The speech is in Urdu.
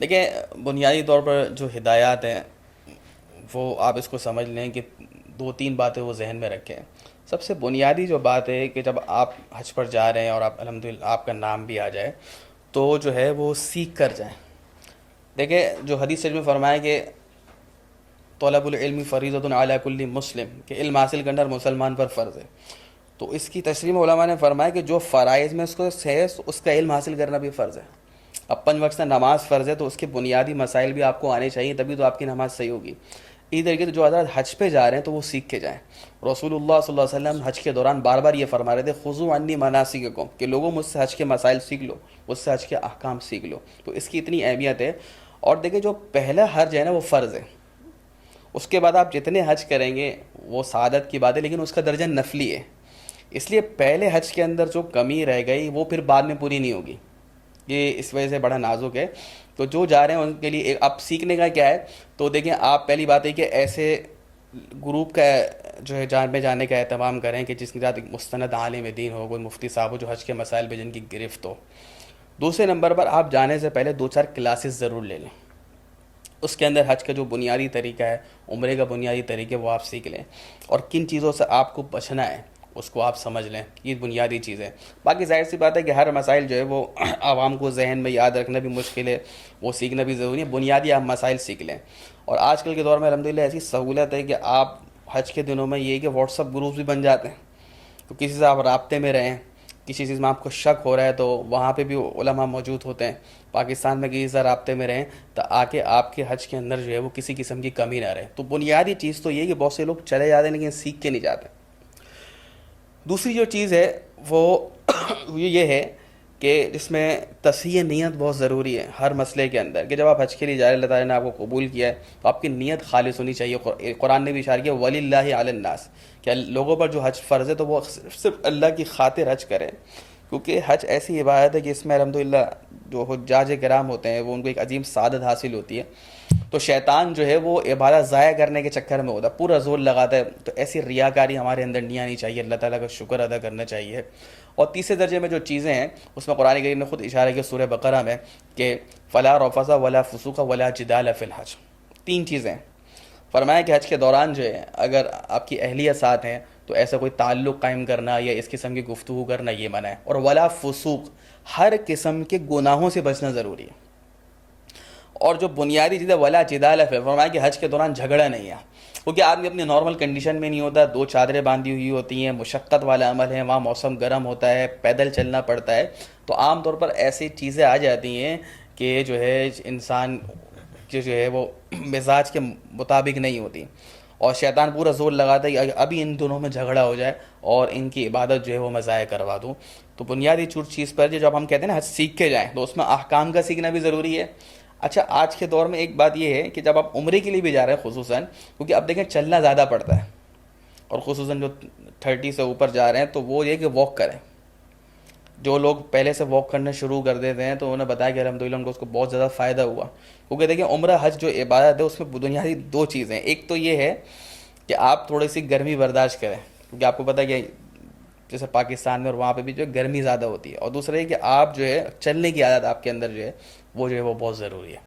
دیکھیں بنیادی طور پر جو ہدایات ہیں وہ آپ اس کو سمجھ لیں کہ دو تین باتیں وہ ذہن میں رکھیں. سب سے بنیادی جو بات ہے کہ جب آپ حج پر جا رہے ہیں اور آپ الحمدللہ آپ کا نام بھی آ جائے تو جو ہے وہ سیکھ کر جائیں. دیکھیں جو حدیث شریف میں فرمایا کہ طلب العلم فریضۃ علی کل مسلم، کہ علم حاصل کرنا ہر مسلمان پر فرض ہے. تو اس کی تشریح میں علماء نے فرمایا کہ جو فرائض میں اس کو ہے اس کا علم حاصل کرنا بھی فرض ہے. اب 5 وقت سے نماز فرض ہے تو اس کے بنیادی مسائل بھی آپ کو آنے چاہیے، تبھی تو آپ کی نماز صحیح ہوگی. اسی طریقے سے جو حضرات حج پہ جا رہے ہیں تو وہ سیکھ کے جائیں. رسول اللہ صلی اللہ علیہ وسلم حج کے دوران بار بار یہ فرما رہے تھے خذوا عنی مناسککم، کہ لوگوں مجھ سے حج کے مسائل سیکھ لو، مجھ سے حج کے احکام سیکھ لو. تو اس کی اتنی اہمیت ہے. اور دیکھیں جو پہلا حج ہے نا وہ فرض ہے، اس کے بعد آپ جتنے حج کریں گے وہ سعادت کی بات ہے، لیکن اس کا درجہ نفلی ہے. اس لیے پہلے حج کے اندر جو کمی رہ گئی وہ پھر بعد میں پوری نہیں ہوگی. یہ اس وجہ سے بڑا نازک ہے. تو جو جا رہے ہیں ان کے لیے اب سیکھنے کا کیا ہے، تو دیکھیں آپ پہلی بات ہے کہ ایسے گروپ کا جو ہے جان میں جانے کا اہتمام کریں کہ جس کے ساتھ ایک مستند عالم دین ہو، کوئی مفتی صاحب ہو جو حج کے مسائل پہ جن کی گرفت ہو. دوسرے نمبر پر آپ جانے سے پہلے 2 4 کلاسز ضرور لے لیں. اس کے اندر حج کا جو بنیادی طریقہ ہے، عمرے کا بنیادی طریقہ وہ آپ سیکھ لیں، اور کن چیزوں سے آپ کو بچنا ہے اس کو آپ سمجھ لیں. یہ بنیادی چیز ہے. باقی ظاہر سی بات ہے کہ ہر مسائل جو ہے وہ عوام کو ذہن میں یاد رکھنا بھی مشکل ہے، وہ سیکھنا بھی ضروری ہے. بنیادی آپ مسائل سیکھ لیں. اور آج کل کے دور میں الحمدللہ ایسی سہولت ہے کہ آپ حج کے دنوں میں یہ ہے کہ واٹس ایپ گروپس بھی بن جاتے ہیں، تو کسی سے آپ رابطے میں رہیں. کسی چیز میں آپ کو شک ہو رہا ہے تو وہاں پہ بھی علماء موجود ہوتے ہیں. پاکستان میں کسی سے رابطے میں رہیں تو آ کے آپ کے حج کے اندر جو ہے وہ کسی قسم کی کمی نہ رہے. تو بنیادی چیز تو یہ ہے کہ بہت سے لوگ چلے جاتے ہیں لیکن سیکھ کے نہیں جاتے. دوسری جو چیز ہے وہ یہ ہے کہ جس میں تصحیح نیت بہت ضروری ہے ہر مسئلے کے اندر، کہ جب آپ حج کے لیے جا رہے ہیں، اللہ تعالیٰ نے آپ کو قبول کیا ہے تو آپ کی نیت خالص ہونی چاہیے. قرآن نے بھی اشارہ کیا وَلِلَّهِ عَلَى النَّاسِ، کہ لوگوں پر جو حج فرض ہے تو وہ صرف اللہ کی خاطر حج کریں. کیونکہ حج ایسی عبادت ہے کہ اس میں الحمدللہ جو حجاج کرام ہوتے ہیں وہ ان کو ایک عظیم سعادت حاصل ہوتی ہے. تو شیطان جو ہے وہ عبادت ضائع کرنے کے چکر میں ہوتا ہے، پورا زور لگاتا ہے. تو ایسی ریاکاری ہمارے اندر نہیں آنی چاہیے، اللہ تعالیٰ کا شکر ادا کرنا چاہیے. اور تیسرے درجے میں جو چیزیں ہیں اس میں قرآن کریم نے خود اشارہ کیا سورہ بقرہ میں کہ فلا رفث ولا فسوق ولا جدال فی الحج. 3 چیزیں فرمایا کہ حج کے دوران جو ہے اگر آپ کی اہلیہ ساتھ ہیں تو ایسا کوئی تعلق قائم کرنا یا اس قسم کی گفتگو کرنا یہ منع ہے. اور ولا فسوق، ہر قسم کے گناہوں سے بچنا ضروری ہے. اور جو بنیادی چیز ہے ولا جدال ہے، فرمایا کہ حج کے دوران جھگڑا نہیں ہے. کیونکہ آدمی اپنی نارمل کنڈیشن میں نہیں ہوتا، 2 چادریں باندھی ہوئی ہوتی ہیں، مشقت والا عمل ہے، وہاں موسم گرم ہوتا ہے، پیدل چلنا پڑتا ہے. تو عام طور پر ایسی چیزیں آ جاتی ہیں کہ جو ہے انسان جو ہے وہ مزاج کے مطابق نہیں ہوتی، اور شیطان پورا زور لگاتا ہے کہ ابھی ان دونوں میں جھگڑا ہو جائے اور ان کی عبادت جو ہے وہ میں ضائع کروا دوں. تو بنیادی چیز پر جب ہم کہتے ہیں نا حج سیکھ کے جائیں تو اس میں احکام کا سیکھنا بھی ضروری ہے. اچھا آج کے دور میں ایک بات یہ ہے کہ جب آپ عمرے کے لیے بھی جا رہے ہیں خصوصاً، کیونکہ اب دیکھیں چلنا زیادہ پڑتا ہے، اور خصوصاً جو 30 سے اوپر جا رہے ہیں تو وہ یہ کہ واک کریں. جو لوگ پہلے سے واک کرنا شروع کر دیتے ہیں تو انہیں بتایا کہ الحمدللہ ان کو اس کو بہت زیادہ فائدہ ہوا. کیونکہ دیکھیں عمرہ حج جو عبادت ہے اس میں بنیادی 2 چیزیں ہیں. ایک تو یہ ہے کہ آپ تھوڑی سی گرمی برداشت کریں، کیونکہ آپ کو پتہ ہے کہ جیسے پاکستان میں اور وہاں پہ بھی جو ہے گرمی زیادہ ہوتی ہے. اور دوسرا یہ کہ آپ جو ہے چلنے کی عادت آپ کے اندر جو ہے وہ بہت ضروری ہے.